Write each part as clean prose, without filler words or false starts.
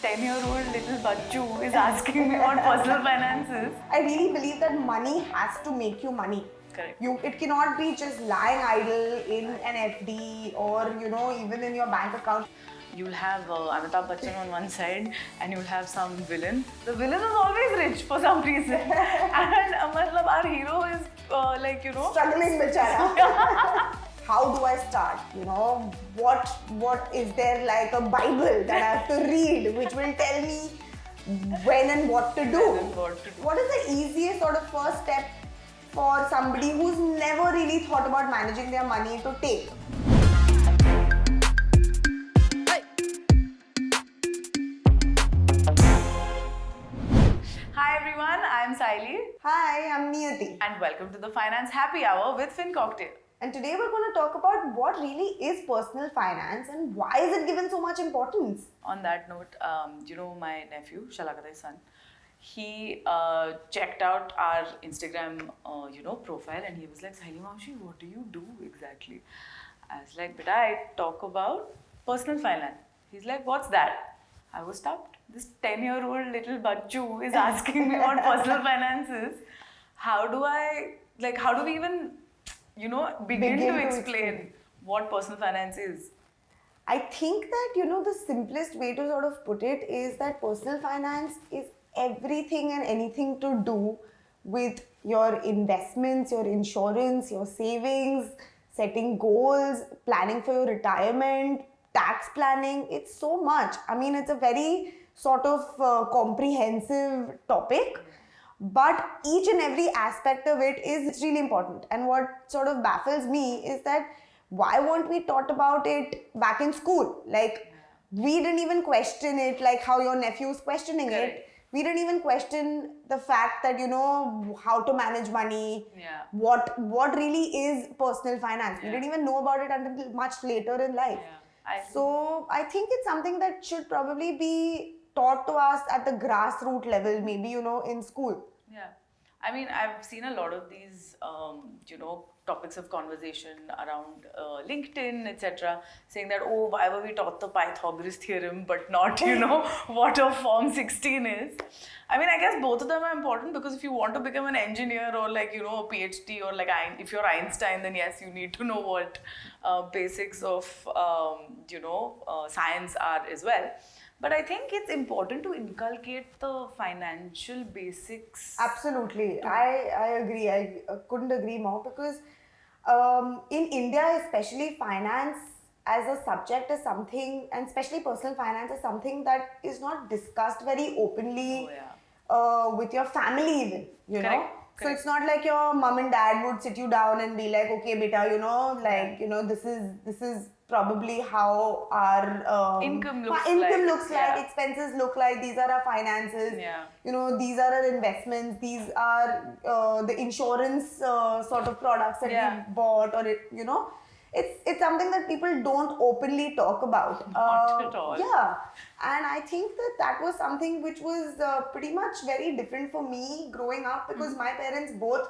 10-year-old little bachchu is asking me about personal finances. I really believe that money has to make you money. Correct. It cannot be just lying idle in an FD or even in your bank account. You'll have Amitabh Bachchan on one side and you'll have some villain. The villain is always rich for some reason. And our hero is Struggling bichara. How do I start? What is there like a Bible that I have to read which will tell me when and what to do? What is the easiest sort of first step for somebody who's never really thought about managing their money to take? Hi everyone, I'm Sayali. Hi, I'm Niyati. And welcome to the Finance Happy Hour with FinCocktail. And today we're going to talk about what really is personal finance and why is it given so much importance. On that note, my nephew, Shalakadai's son, he checked out our Instagram, profile and he was like, Sayali Maushi, what do you do exactly? I was like, beta, I talk about personal finance. He's like, what's that? I was stopped. This 10-year-old little bachchu is asking me what personal finance is. How do we even, begin to explain what personal finance is? I think that, the simplest way to sort of put it is that personal finance is everything and anything to do with your investments, your insurance, your savings, setting goals, planning for your retirement, tax planning. It's so much. I mean, it's a very sort of comprehensive topic, but each and every aspect of it is really important. And what sort of baffles me is that why weren't we taught about it back in school? Like, we didn't even question it like how your nephew's questioning Correct. it. We didn't even question the fact that, how to manage money, what really is personal finance. We didn't even know about it until much later in life. So I think it's something that should probably be taught to us at the grassroots level, maybe, in school. Yeah. I mean, I've seen a lot of these, topics of conversation around LinkedIn, etc., saying that, oh, why were we taught the Pythagoras theorem, but not, what a Form 16 is. I mean, I guess both of them are important because if you want to become an engineer or a PhD or if you're Einstein, then yes, you need to know what basics of, science are as well. But I think it's important to inculcate the financial basics. Absolutely. I agree. I couldn't agree more because in India, especially finance as a subject is something, and especially personal finance is something that is not discussed very openly with your family even, know. So it's not like your mom and dad would sit you down and be like, okay, beta, this is probably how our income looks like, expenses look like, these are our finances, these are our investments, these are the insurance sort of products that we bought, or it's something that people don't openly talk about. Not at all. Yeah, and I think that was something which was pretty much very different for me growing up because my parents both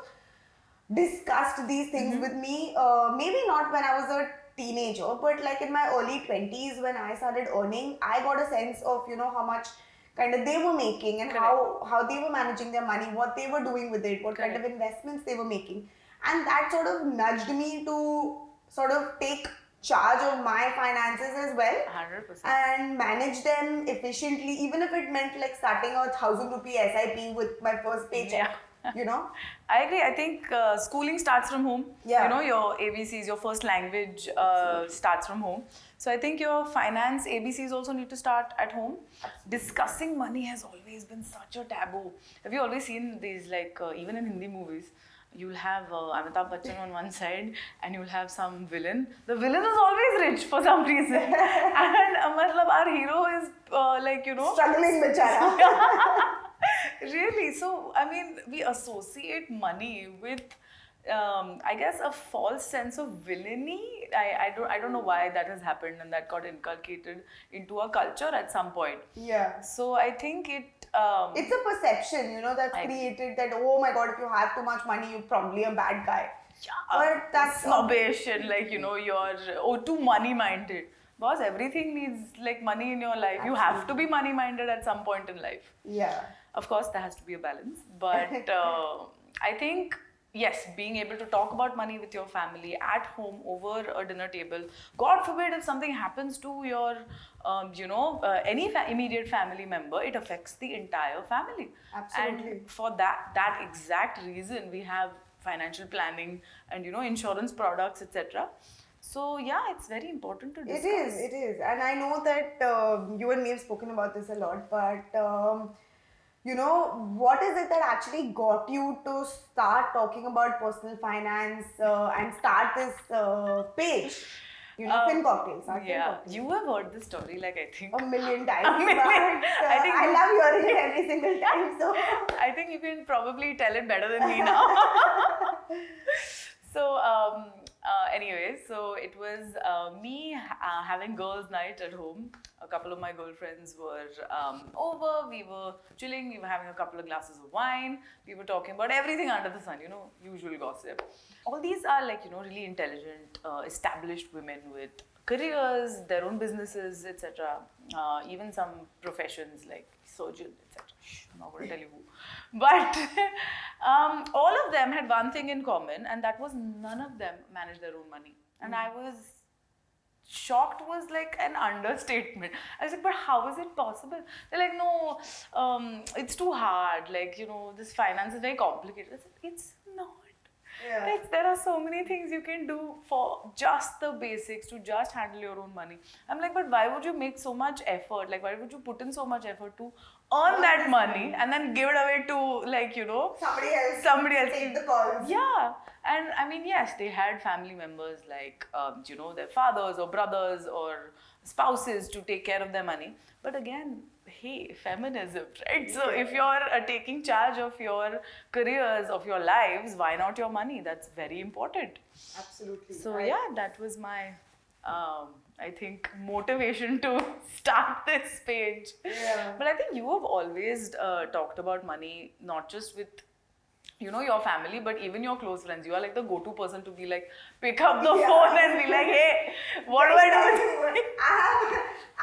discussed these things with me. Maybe not when I was a teenager, but like in my early 20s when I started earning, I got a sense of, how much kind of they were making and how they were managing their money, what they were doing with it, what kind of investments they were making. And that sort of nudged me to sort of take charge of my finances as well. 100%. And manage them efficiently, even if it meant like starting a 1,000 rupee SIP with my first paycheck. I agree. I think schooling starts from home. Yeah. Your ABCs, your first language starts from home. So I think your finance ABCs also need to start at home. Discussing money has always been such a taboo. Have you always seen these, even in Hindi movies? You'll have Amitabh Bachchan on one side and you'll have some villain. The villain is always rich for some reason. And our hero is struggling bichara. Really? So, I mean, we associate money with, I guess, a false sense of villainy. I don't know why that has happened and that got inculcated into our culture at some point. Yeah. So, I think it's a perception, that's created that, oh my God, if you have too much money, you're probably a bad guy. But that's snobbish and you're too money-minded. Boss, everything needs like money in your life. You have to be money minded at some point in life. Yeah. Of course, there has to be a balance. But I think, yes, being able to talk about money with your family at home over a dinner table. God forbid if something happens to your, any immediate family member, it affects the entire family. Absolutely. And for that exact reason, we have financial planning and, insurance products, etc. So yeah, it's very important to discuss. It is. And I know that you and me have spoken about this a lot, but what is it that actually got you to start talking about personal finance and start this page? FinCocktail. Yeah, you have heard this story, like I think a million times. A million. But I love hearing it every single time. So I think you can probably tell it better than me now. So, anyway, so it was me having girls' night at home. A couple of my girlfriends were over. We were chilling. We were having a couple of glasses of wine. We were talking about everything under the sun, usual gossip. All these are like, really intelligent, established women with careers, their own businesses, etc. Even some professions like surgeon, etc. I'm not going to tell you who. But all of them had one thing in common, and that was none of them managed their own money. And I was shocked, was like an understatement. I was like, but how is it possible? They're like, no, it's too hard. Like, this finance is very complicated. I said, it's not. yeah. Like, there are so many things you can do for just the basics to just handle your own money. I'm like, but why would you make so much effort? Like, why would you put in so much effort to earn that money and then give it away to, like, somebody else. Take the calls. Yeah. And I mean, yes, they had family members like, their fathers or brothers or spouses to take care of their money. But again, hey, feminism, right? So if you're taking charge of your careers, of your lives, why not your money? That's very important. Absolutely. So yeah, that was my, I think, motivation to start this page. Yeah. But I think you have always talked about money, not just with your family, but even your close friends. You are like the go-to person to be like, pick up the phone and be like, hey, what do I do?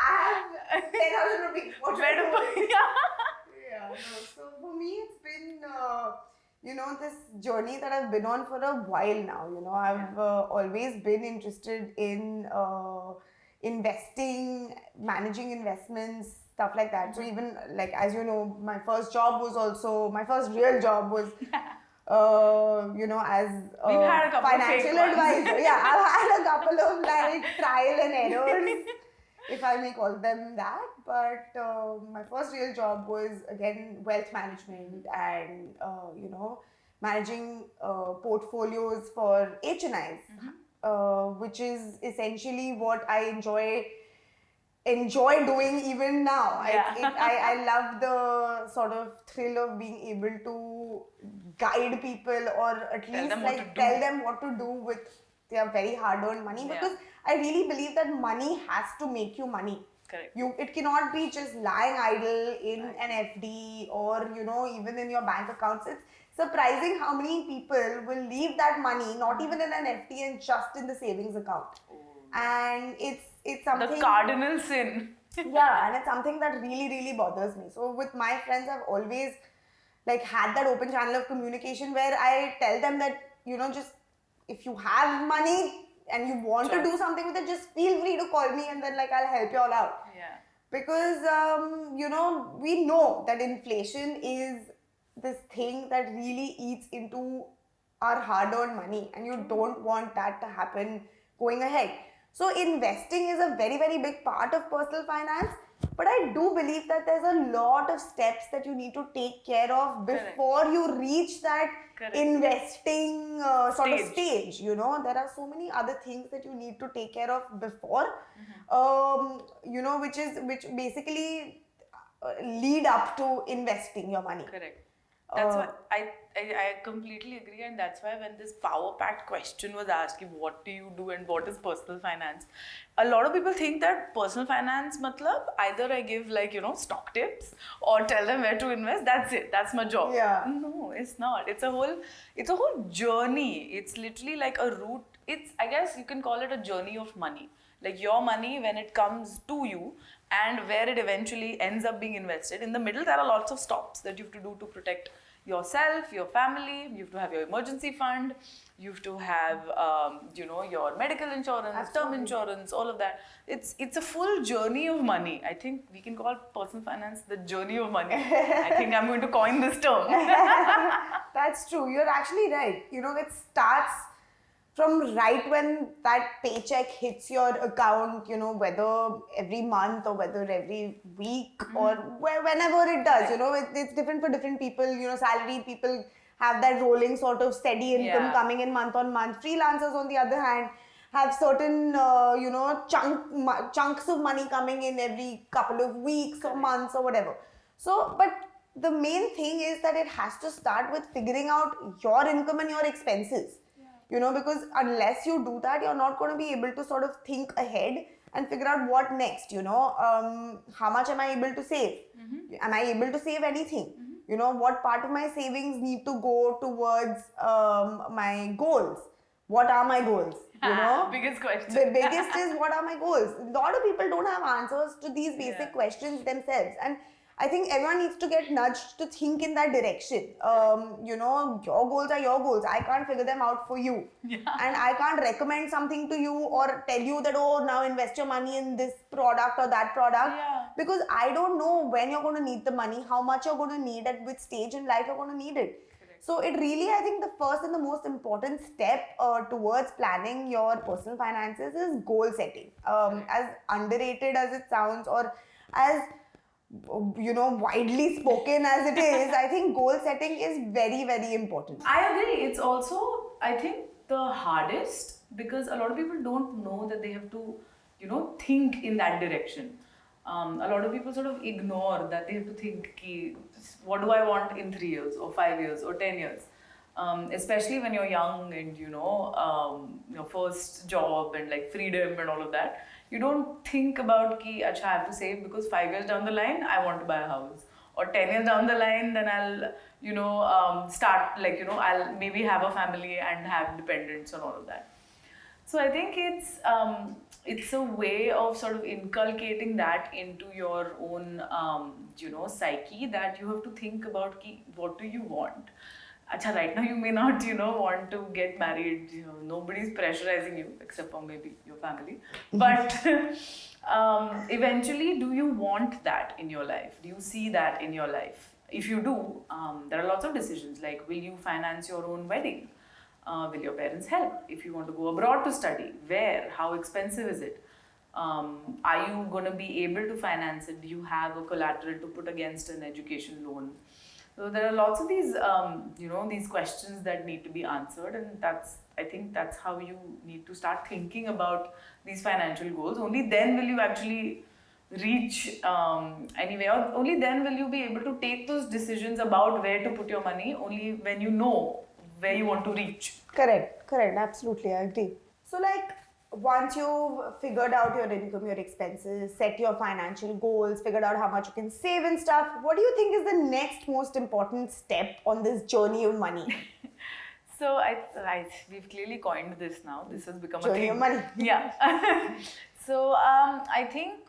I have 10,000 rupees. What do I do? Yeah. No. So for me, it's been, this journey that I've been on for a while now. I've always been interested in investing, managing investments, stuff like that. So even like, as you know, my first real job was, as a financial advisor. Yeah, I've had a couple of like trial and errors, if I may call them that. But my first real job was again wealth management and managing portfolios for HNIs, which is essentially what I enjoy doing even now. Yeah. I love the sort of thrill of being able to guide people or at least tell them what to do with their very hard-earned money, because I really believe that money has to make you money. Correct. It cannot be just lying idle in an FD or even in your bank accounts. It's surprising how many people will leave that money not even in an FD and just in the savings account. And it's something, the cardinal sin. Yeah, and it's something that really, really bothers me. So with my friends, I've always like had that open channel of communication where I tell them that, just if you have money and you want to do something with it, just feel free to call me and then like I'll help you all out. Yeah. Because, we know that inflation is this thing that really eats into our hard-earned money, and you don't want that to happen going ahead. So investing is a very, very big part of personal finance, but I do believe that there's a lot of steps that you need to take care of before you reach that investing sort of stage. There are so many other things that you need to take care of before, which basically lead up to investing your money. Correct. That's what I completely agree, and that's why when this power packed question was asked, what do you do and what is personal finance, a lot of people think that personal finance matlab either I give like stock tips or tell them where to invest. That's it. That's my job. Yeah. No, it's not. It's a whole journey. It's literally like a route. I guess you can call it a journey of money. Like your money, when it comes to you and where it eventually ends up being invested, in the middle there are lots of stops that you have to do to protect yourself, your family. You have to have your emergency fund. You have to have, your medical insurance, Absolutely. term insurance, all of that. It's a full journey of money. I think we can call personal finance the journey of money. I think I'm going to coin this term. That's true. You're actually right. It starts from right when that paycheck hits your account, whether every month or whether every week or whenever it does, it's different for different people. Salaried people have that rolling sort of steady income Yeah. coming in month on month. Freelancers, on the other hand, have certain, chunks of money coming in every couple of weeks or months or whatever. So, but the main thing is that it has to start with figuring out your income and your expenses. Because unless you do that, you're not going to be able to sort of think ahead and figure out what next. How much am I able to save? Am I able to save anything? What part of my savings need to go towards my goals? What are my goals? Biggest question. The biggest is, what are my goals? A lot of people don't have answers to these basic questions themselves, and I think everyone needs to get nudged to think in that direction. Your goals are your goals. I can't figure them out for you. Yeah. And I can't recommend something to you or tell you that, oh, now invest your money in this product or that product. Yeah. Because I don't know when you're going to need the money, how much you're going to need, at which stage in life you're going to need it. Correct. So it really, I think the first and the most important step towards planning your personal finances is goal setting. As underrated as it sounds, or as widely spoken as it is, I think goal setting is very, very important. I agree. It's also, I think, the hardest because a lot of people don't know that they have to, think in that direction. A lot of people sort of ignore that they have to think, ki, what do I want in 3 years or 5 years or 10 years? Especially when you're young and, your first job and like freedom and all of that. You don't think about ki, acha, I have to save because 5 years down the line, I want to buy a house. Or 10 years down the line, then I'll, start, I'll maybe have a family and have dependents and all of that. So I think it's a way of sort of inculcating that into your own, psyche, that you have to think about ki, what do you want? Acha, right now you may not, want to get married. Nobody's pressurizing you except for maybe your family. But eventually, do you want that in your life? Do you see that in your life? If you do, there are lots of decisions like, will you finance your own wedding? Will your parents help? If you want to go abroad to study, where? How expensive is it? Are you going to be able to finance it? Do you have a collateral to put against an education loan? So there are lots of these, these questions that need to be answered, and I think that's how you need to start thinking about these financial goals. Only then will you actually reach anywhere. Or only then will you be able to take those decisions about where to put your money. Only when you know where you want to reach. Correct. Absolutely, I agree. So, once you've figured out your income, your expenses, set your financial goals, figured out how much you can save and stuff, what do you think is the next most important step on this journey of money? So we've clearly coined this now. This has become journey a thing. of money. Yeah. So I think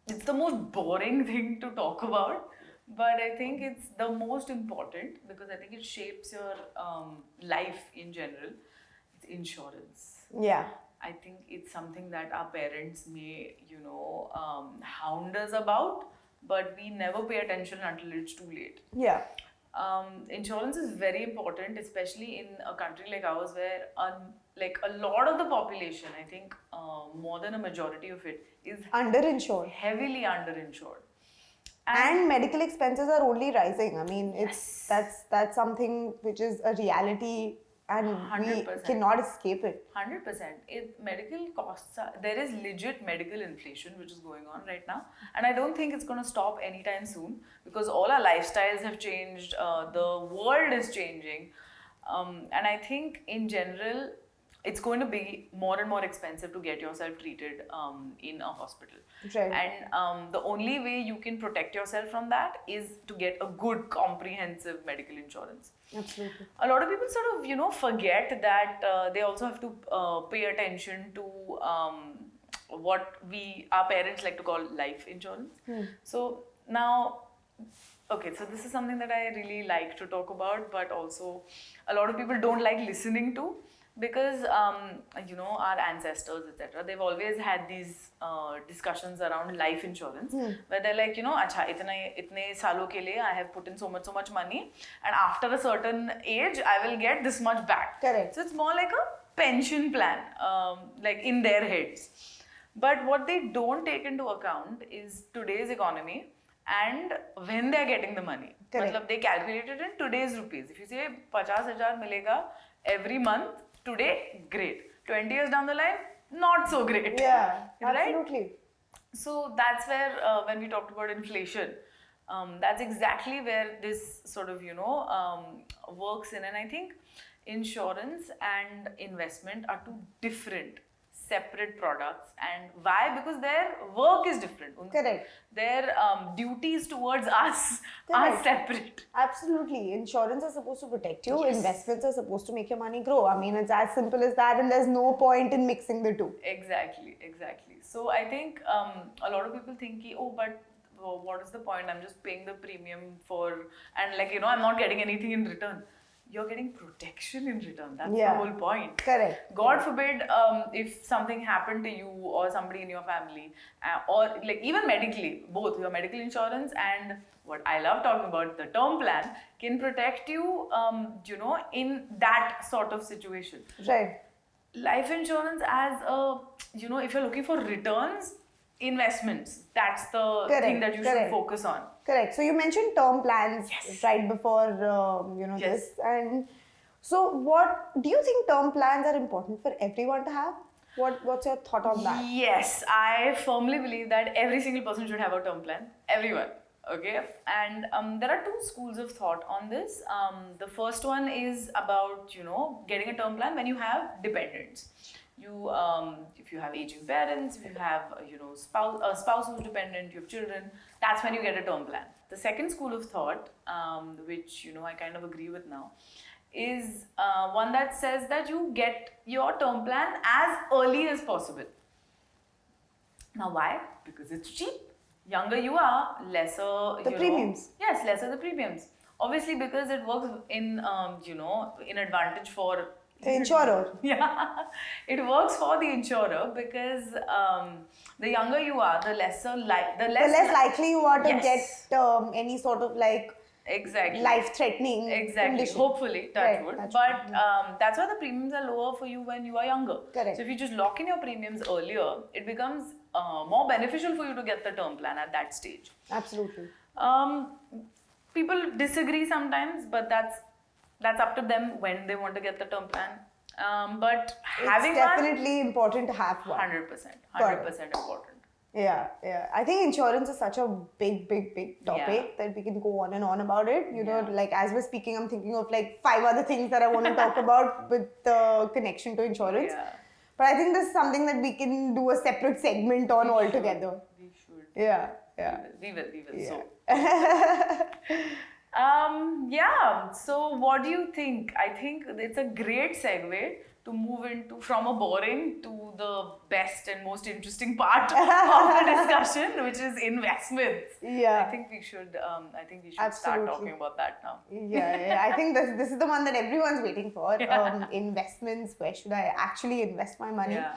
it's the most boring thing to talk about, but I think it's the most important because I think it shapes your life in general. It's insurance. Yeah. I think it's something that our parents may, hound us about, but we never pay attention until it's too late. Yeah. Insurance is very important, especially in a country like ours where a lot of the population, I think more than a majority of it, is underinsured. Heavily underinsured. And medical expenses are only rising. I mean, that's something which is a reality. And 100%. We cannot escape it. 100%. Medical costs there is legit medical inflation which is going on right now. And I don't think it's going to stop anytime soon because all our lifestyles have changed. The world is changing. And I think in general, it's going to be more and more expensive to get yourself treated in a hospital. Right. And the only way you can protect yourself from that is to get a good comprehensive medical insurance. Absolutely. A lot of people sort of, forget that they also have to pay attention to, what our parents like to call life insurance. So now, okay, so this is something that I really like to talk about, but also a lot of people don't like listening to, because our ancestors, etc., they've always had these discussions around life insurance, where they're like, acha, itne salo ke liye I have put in so much money, and after a certain age I will get this much back. Correct. So it's more like a pension plan, like in their heads. But what they don't take into account is today's economy and when they're getting the money. Correct. Matlab, they calculate it in today's rupees. If you say 50,000 milega every month, today, great. 20 years down the line, not so great. Yeah, Right? absolutely. So that's where, when we talked about inflation, that's exactly where this sort of, works in. And I think insurance and investment are two different, separate products. And why? Because their work is different. Correct. Their duties towards us are Correct. separate. Absolutely. Insurance is supposed to protect you. Yes. Investments are supposed to make your money grow. I mean, it's as simple as that, and there's no point in mixing the two. Exactly. So I think a lot of people think, but what is the point? I'm just paying the premium for, and I'm not getting anything in return. You're getting protection in return. That's the whole point. Correct. God forbid if something happened to you or somebody in your family, or even medically, both your medical insurance and what I love talking about, the term plan, can protect you, in that sort of situation. Right. Life insurance as a, if you're looking for returns, investments, that's the thing that you should focus on. Correct. So you mentioned term plans right before, this. And so what, do you think term plans are important for everyone to have? What's your thought on that? Yes, I firmly believe that every single person should have a term plan. Everyone. Okay, and there are two schools of thought on this. The first one is about, getting a term plan when you have dependents. You, if you have aging parents, if you have, a spouse who's dependent, you have children, that's when you get a term plan. The second school of thought, which, I kind of agree with now, is one that says that you get your term plan as early as possible. Now, why? Because it's cheap. Younger you are, lesser the premiums. Yes, lesser the premiums. Obviously, because it works in in advantage for the insurer. Yeah, it works for the insurer because the younger you are, the less likely you are to get any sort of life-threatening condition. Hopefully, touch wood. But that's why the premiums are lower for you when you are younger. Correct. So if you just lock in your premiums earlier, it becomes more beneficial for you to get the term plan at that stage. Absolutely. People disagree sometimes, but that's up to them when they want to get the term plan. But having it's definitely important to have one. 100% important. Yeah. I think insurance is such a big topic that we can go on and on about it. As we're speaking, I'm thinking of 5 other things that I want to talk about with the connection to insurance. Yeah. But I think this is something that we can do a separate segment on altogether. We should. Yeah. We will. Yeah. So, so what do you think? I think it's a great segue to move into from a boring to the best and most interesting part of the discussion, which is investments. Yeah. I think we should Absolutely. start talking about that now. Yeah. I think this is the one that everyone's waiting for. Investments. Where should I actually invest my money? Yeah.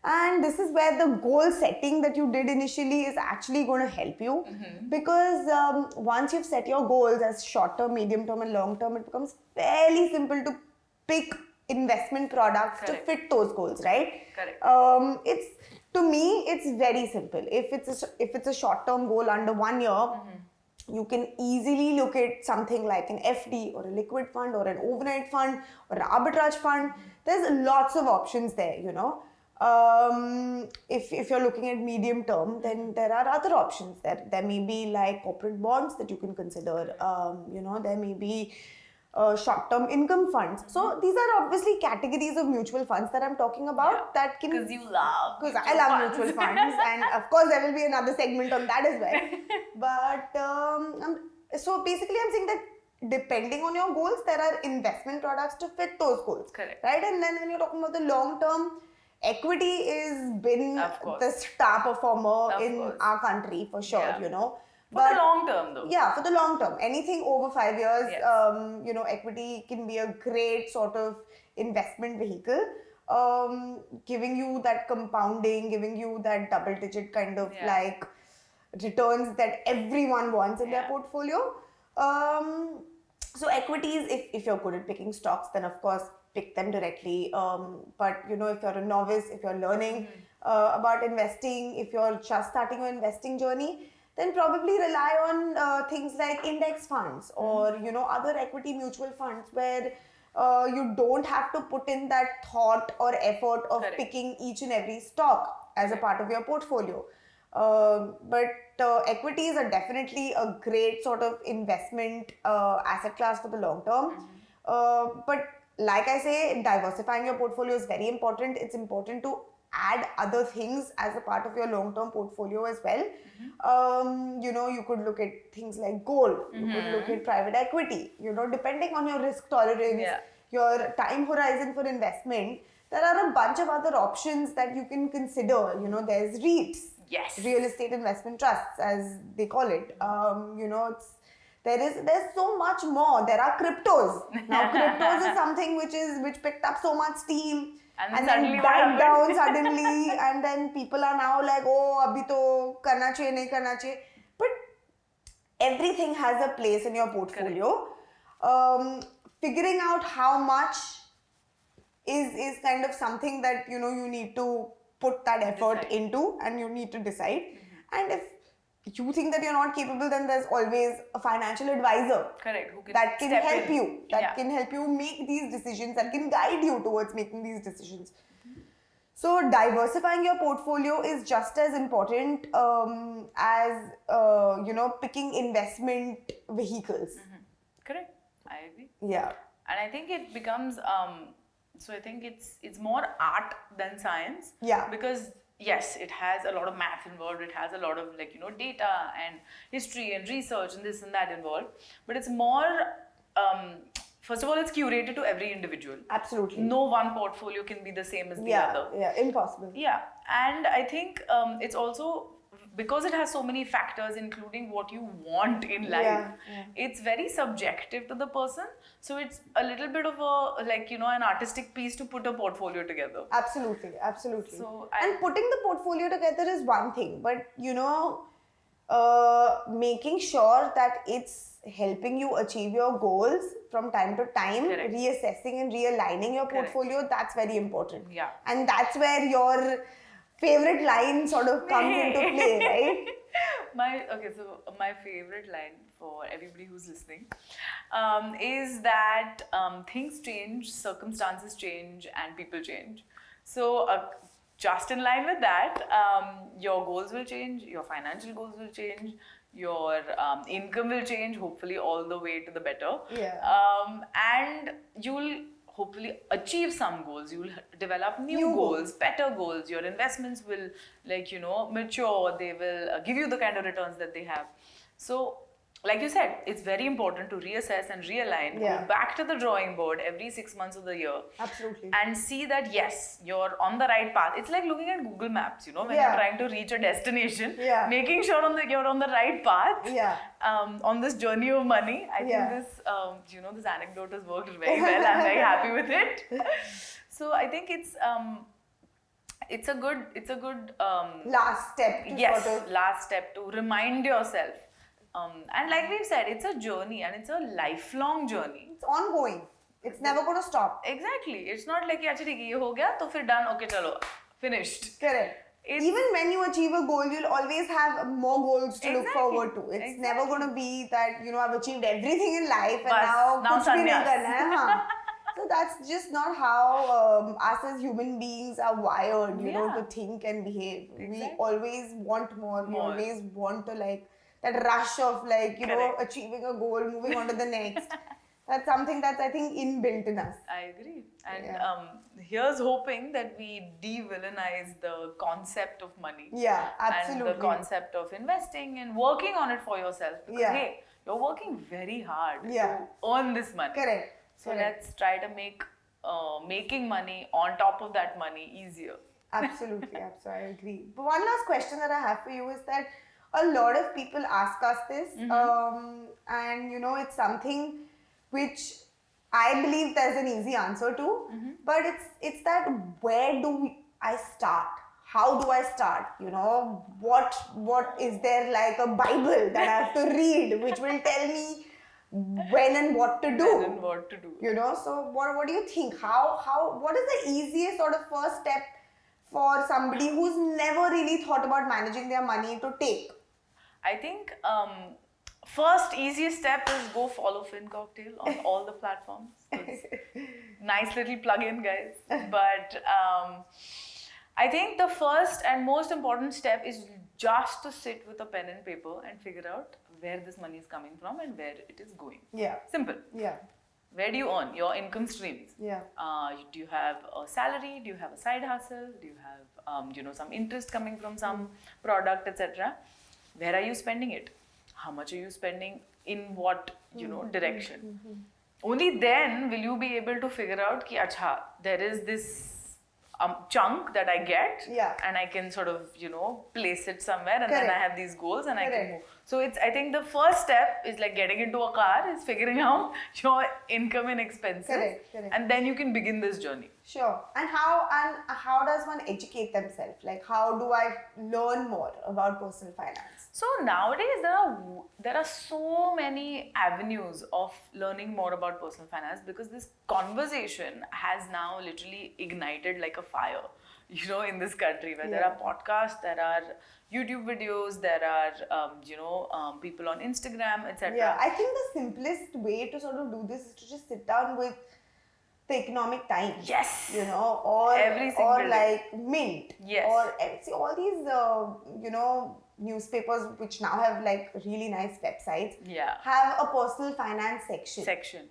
And this is where the goal setting that you did initially is actually going to help you. Because once you've set your goals as short term, medium term, and long term, it becomes fairly simple to pick investment products to fit those goals, right? Correct. To me, it's very simple. If it's a short term goal under 1 year, you can easily look at something like an FD or a liquid fund or an overnight fund or an arbitrage fund. There's lots of options there, If you're looking at medium term, then there are other options. There may be corporate bonds that you can consider. There may be short-term income funds. So these are obviously categories of mutual funds that I'm talking about. That can because you love because I love mutual funds, and of course there will be another segment on that as well. But so basically, I'm saying that depending on your goals, there are investment products to fit those goals. Correct. Right, and then when you're talking about the long term, equity is been Of course. the star performer Of in course. our country for sure, Yeah. you know. For the long term, though. Yeah, for the long term. Anything over 5 years, Yes. you know, equity can be a great sort of investment vehicle, giving you that compounding, giving you that double digit kind of Yeah. like returns that everyone wants in their Yeah. portfolio. So equities, if you're good at picking stocks, then of course pick them directly. But you know, if you're a novice, if you're learning about investing, if you're just starting your investing journey, then probably rely on things like index funds or you know other equity mutual funds where you don't have to put in that thought or effort of Correct. picking each and every stock as a part of your portfolio. But equities are definitely a great sort of investment asset class for the long term. But like I say, diversifying your portfolio is very important. It's important to add other things as a part of your long-term portfolio as well. You know, you could look at things like gold. You could look at private equity. You know, depending on your risk tolerance, Yeah. your time horizon for investment, there are a bunch of other options that you can consider. You know, there's REITs, Yes. real estate investment trusts, as they call it. You know, there's so much more. There are cryptos. Now, cryptos is something which picked up so much steam And then suddenly what died down happened? suddenly, and then people are now like, oh, abhi to karna chahiye, nahi karna chahiye. But everything has a place in your portfolio. Figuring out how much is kind of something that you know you need to put that effort Decide. into, and you need to decide. And if you think that you're not capable, then there's always a financial advisor Correct. Who can that can step help in. you, that Yeah. can help you make these decisions, that can guide you towards making these decisions. So diversifying your portfolio is just as important as you know picking investment vehicles. Correct. I agree. Yeah. And I think it becomes so I think it's more art than science. Yeah. Because yes, it has a lot of math involved, it has a lot of like, you know, data and history and research and this and that involved. But it's more first of all, it's curated to every individual. Absolutely. No one portfolio can be the same as the other. Yeah, impossible. Yeah, and I think it's also because it has so many factors, including what you want in life. Yeah. It's very subjective to the person. So it's a little bit of a like, you know, an artistic piece to put a portfolio together. Absolutely. So and putting the portfolio together is one thing, but you know, making sure that it's helping you achieve your goals from time to time, Correct. reassessing and realigning your Correct. portfolio, that's very important. Yeah. And that's where your favorite line sort of comes into play, right? So my favorite line for everybody who's listening is that things change, circumstances change, and people change. So just in line with that, your goals will change, your financial goals will change, your income will change, hopefully all the way to the better. Yeah. And you'll hopefully achieve some goals. You will develop new goals, better goals. Your investments will, like, you know, mature. They will give you the kind of returns that they have. So, like you said, it's very important to reassess and realign. Yeah. Go back to the drawing board every 6 months of the year. Absolutely. And see that, yes, you're on the right path. It's like looking at Google Maps, you know, when Yeah. you're trying to reach a destination, Yeah. making sure you're on the right path. Yeah. On this journey of money. I Yeah. think this, you know, this anecdote has worked very well. I'm very happy with it. So I think it's a good Last step to yes, sort of... last step to remind yourself. And like we've said, it's a journey and it's a lifelong journey. It's ongoing. It's never going to stop. Exactly. It's not like, अच्छा ठीक है ये हो गया तो फिर done, okay चलो, finished. Correct. Even when you achieve a goal, you'll always have more goals to look forward to. It's never going to be that, you know, I've achieved everything in life and now kuch bhi nahi karna hai. Haan. So that's just not how us as human beings are wired, you know, to think and behave. We always want more. We always want to like that rush of like, you know, achieving a goal, moving on to the next. That's something that's, I think, inbuilt in us. I agree. And here's hoping that we de-villainize the concept of money. Yeah, absolutely. And the concept of investing and working on it for yourself. Because, hey, you're working very hard to earn this money. Correct. So let's try to make making money on top of that money easier. Absolutely, absolutely, I agree. But one last question that I have for you is that a lot of people ask us this, and you know, it's something which I believe there's an easy answer to, but it's that where do I start? How do I start? You know, what is there like a Bible that I have to read, which will tell me when and what to do? When and what to do. You know, so what do you think? What is the easiest sort of first step for somebody who's never really thought about managing their money to take? I think first easiest step is go follow FinCocktail on all the platforms. Nice little plug-in, guys. But I think the first and most important step is just to sit with a pen and paper and figure out where this money is coming from and where it is going. Yeah. Simple. Yeah. Where do you earn your income streams? Yeah. Do you have a salary? Do you have a side hustle? Do you have some interest coming from some product, etc.? Where are you spending it? How much are you spending? In what direction? Only then will you be able to figure out ki acha, there is this chunk that I get, and I can sort of place it somewhere, and then I have these goals and I can move. So I think the first step is like getting into a car, is figuring out your income and expenses, and then you can begin this journey. Sure. And how does one educate themselves? Like, how do I learn more about personal finance? So nowadays there are so many avenues of learning more about personal finance, because this conversation has now literally ignited like a fire, in this country, where there are podcasts, there are YouTube videos, there are people on Instagram, etc. Yeah, I think the simplest way to sort of do this is to just sit down with the Economic Times. Yes. Or day. like Mint. Yes. Or see all these newspapers which now have like really nice websites. Yeah. Have a personal finance section.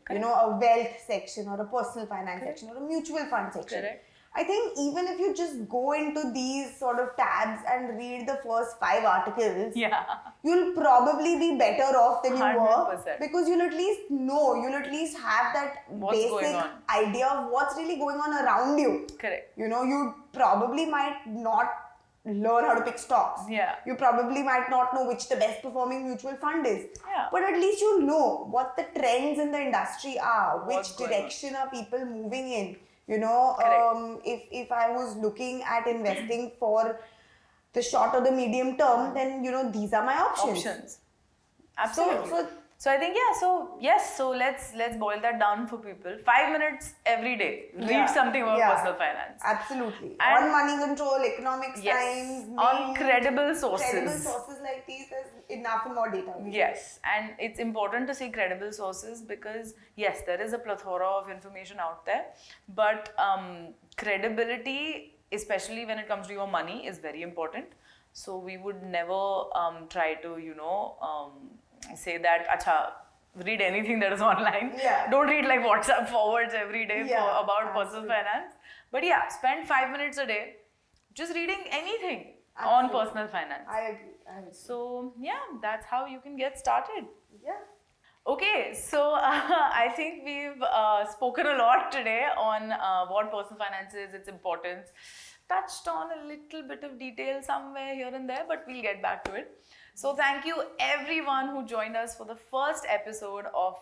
Correct. A wealth section or a personal finance section or a mutual fund section. Correct. I think even if you just go into these sort of tabs and read the first 5 articles, you'll probably be better off than you 100%. were, because you'll at least know, you'll at least have that basic idea of what's really going on around you. Correct. You probably might not learn how to pick stocks. Yeah. You probably might not know which the best performing mutual fund is. Yeah. But at least you'll know what the trends in the industry are, What's which direction are people moving in. If I was looking at investing for the short or the medium term, then these are my options. Absolutely. So I think so let's boil that down for people. 5 minutes every day. Read something about personal finance. Absolutely. And on money control, economics times, on credible sources. Credible sources like these, there's enough and more data. Yes, and it's important to see credible sources, because yes, there is a plethora of information out there, but credibility, especially when it comes to your money, is very important. So we would never try to say that acha, read anything that is online. Don't read like WhatsApp forwards every day about personal finance. But spend 5 minutes a day just reading anything on personal finance. I agree. So that's how you can get started. Yeah. Okay, so I think we've spoken a lot today on what personal finance is, its importance, touched on a little bit of detail somewhere here and there, but we'll get back to it. So thank you everyone who joined us for the first episode of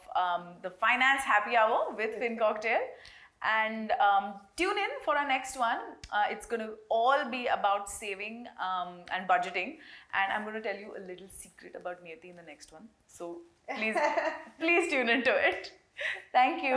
the Finance Happy Hour with FinCocktail. And tune in for our next one. It's going to all be about saving and budgeting. And I'm going to tell you a little secret about Niyati in the next one. So please tune into it. Thank you.